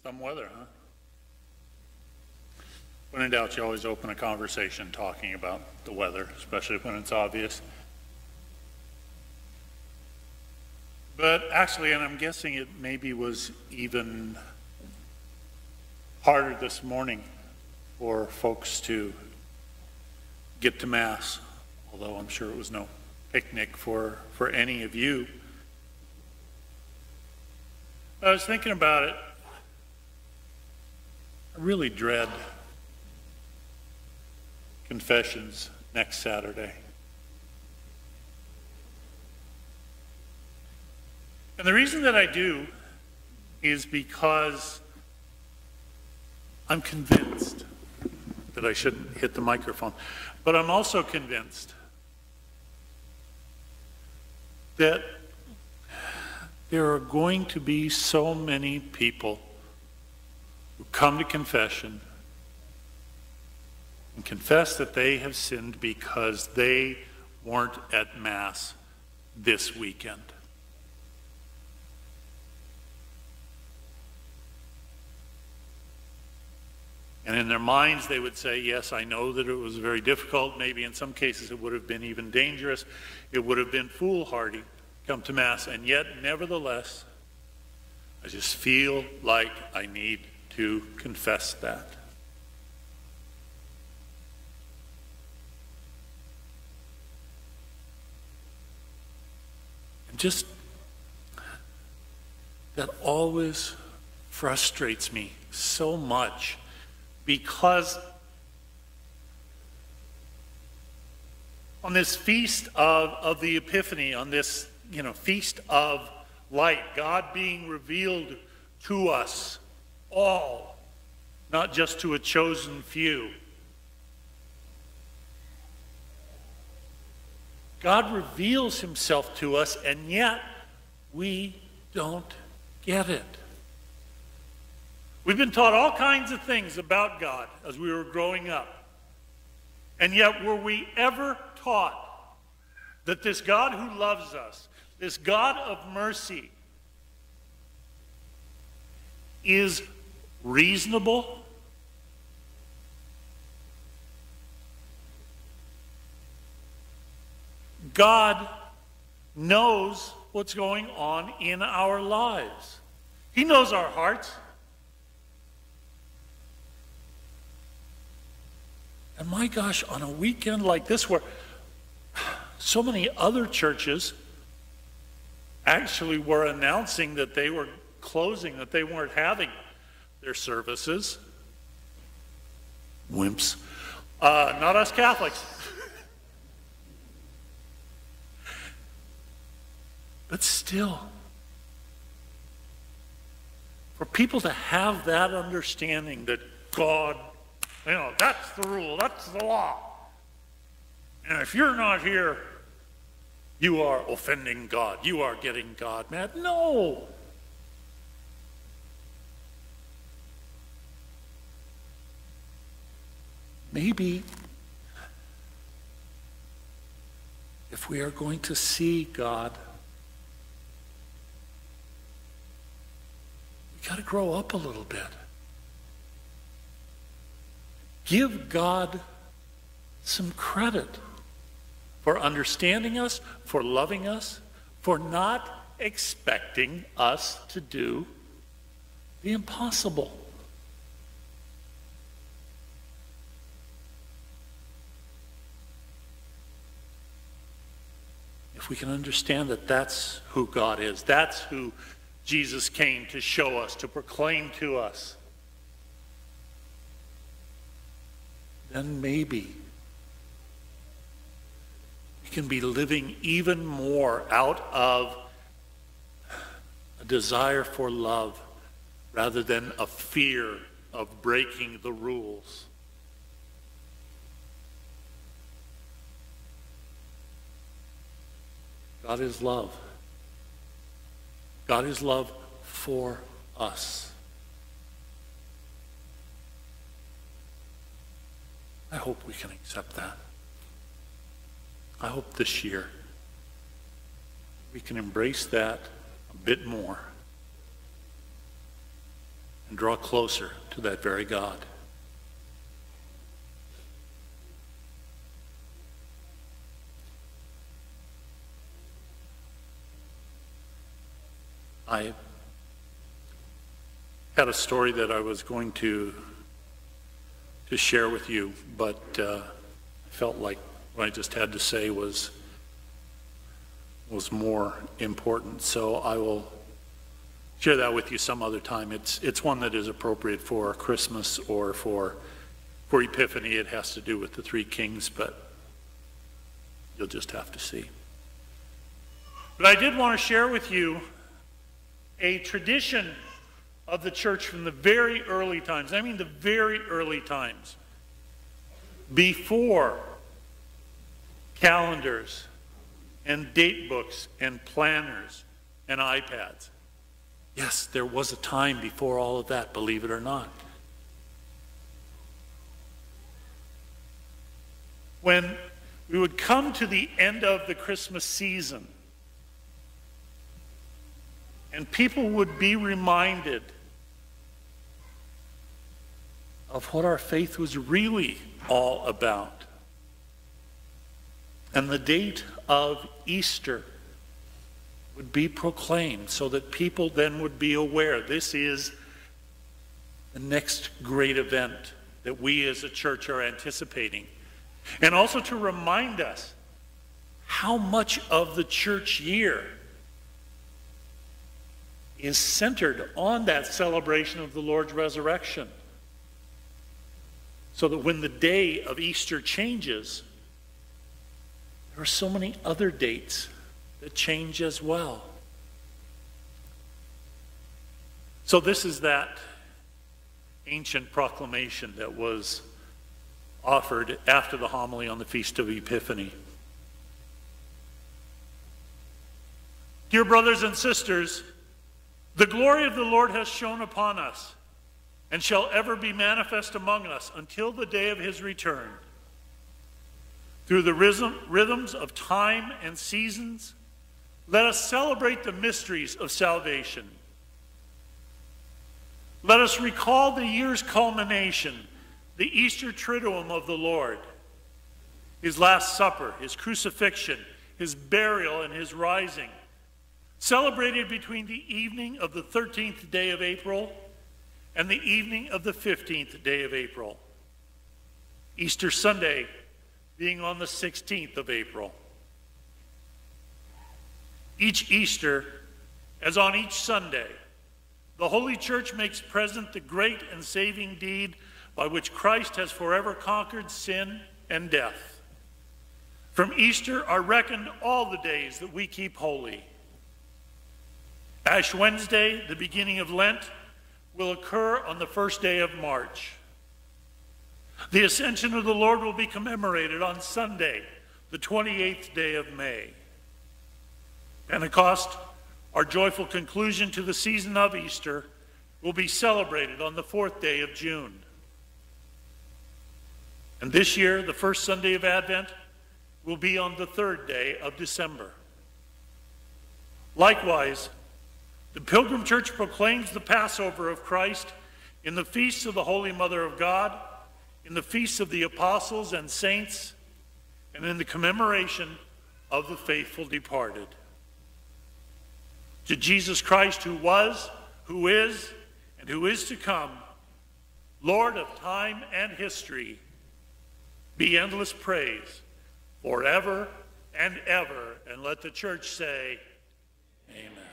Some weather, huh? When in doubt, you always open a conversation talking about the weather, especially when it's obvious. But actually, and I'm guessing it maybe was even harder this morning for folks to get to Mass, although I'm sure it was no picnic for any of you. I was thinking about it. I really dread confessions next Saturday. And the reason that I do is because I'm convinced that I shouldn't hit the microphone, but I'm also convinced that there are going to be so many people who come to confession and confess that they have sinned because they weren't at Mass this weekend. And in their minds, they would say, yes, I know that it was very difficult. Maybe in some cases it would have been even dangerous. It would have been foolhardy to come to Mass. And yet, nevertheless, I just feel like I need to confess that. And just, that always frustrates me so much. Because on this feast of the Epiphany, on this feast of light, God being revealed to us all, not just to a chosen few. God reveals himself to us, and yet we don't get it. We've been taught all kinds of things about God as we were growing up. And yet, were we ever taught that this God who loves us, this God of mercy, is reasonable? God knows what's going on in our lives. He knows our hearts. And my gosh, on a weekend like this where so many other churches actually were announcing that they were closing, that they weren't having their services. Wimps. Not us Catholics. But still, for people to have that understanding that God, that's the rule, that's the law. And if you're not here, you are offending God. You are getting God mad. No. Maybe if we are going to see God, we got to grow up a little bit. Give God some credit for understanding us, for loving us, for not expecting us to do the impossible. If we can understand that that's who God is, that's who Jesus came to show us, to proclaim to us, then maybe we can be living even more out of a desire for love rather than a fear of breaking the rules. God is love. God is love for us. I hope we can accept that. I hope this year we can embrace that a bit more. and draw closer to that very God. I had a story that I was going to share with you, but I felt like what I just had to say was more important. So I will share that with you some other time. It's one that is appropriate for Christmas or for Epiphany. It has to do with the three kings, but you'll just have to see. But I did want to share with you a tradition of the church from the very early times. I mean the very early times. Before calendars and date books and planners and iPads. Yes, there was a time before all of that, believe it or not. When we would come to the end of the Christmas season, and people would be reminded of what our faith was really all about. And the date of Easter would be proclaimed so that people then would be aware this is the next great event that we as a church are anticipating. And also to remind us how much of the church year is centered on that celebration of the Lord's resurrection. So that when the day of Easter changes, there are so many other dates that change as well. So this is that ancient proclamation that was offered after the homily on the Feast of Epiphany. Dear brothers and sisters, the glory of the Lord has shone upon us and shall ever be manifest among us until the day of his return. Through the rhythms of time and seasons, let us celebrate the mysteries of salvation. Let us recall the year's culmination, the Easter Triduum of the Lord, his Last Supper, his crucifixion, his burial, and his rising, celebrated between the evening of the 13th day of April and the evening of the 15th day of April. Easter Sunday being on the 16th of April. Each Easter, as on each Sunday, the Holy Church makes present the great and saving deed by which Christ has forever conquered sin and death. From Easter are reckoned all the days that we keep holy. Ash Wednesday, the beginning of Lent, will occur on the first day of March. The Ascension of the Lord will be commemorated on Sunday, the 28th day of May. Pentecost, our joyful conclusion to the season of Easter, will be celebrated on the 4th day of June. And this year, the first Sunday of Advent will be on the 3rd day of December. Likewise, the Pilgrim Church proclaims the Passover of Christ in the feasts of the Holy Mother of God, in the feasts of the apostles and saints, and in the commemoration of the faithful departed. To Jesus Christ, who was, who is, and who is to come, Lord of time and history, be endless praise forever and ever. And let the church say, amen.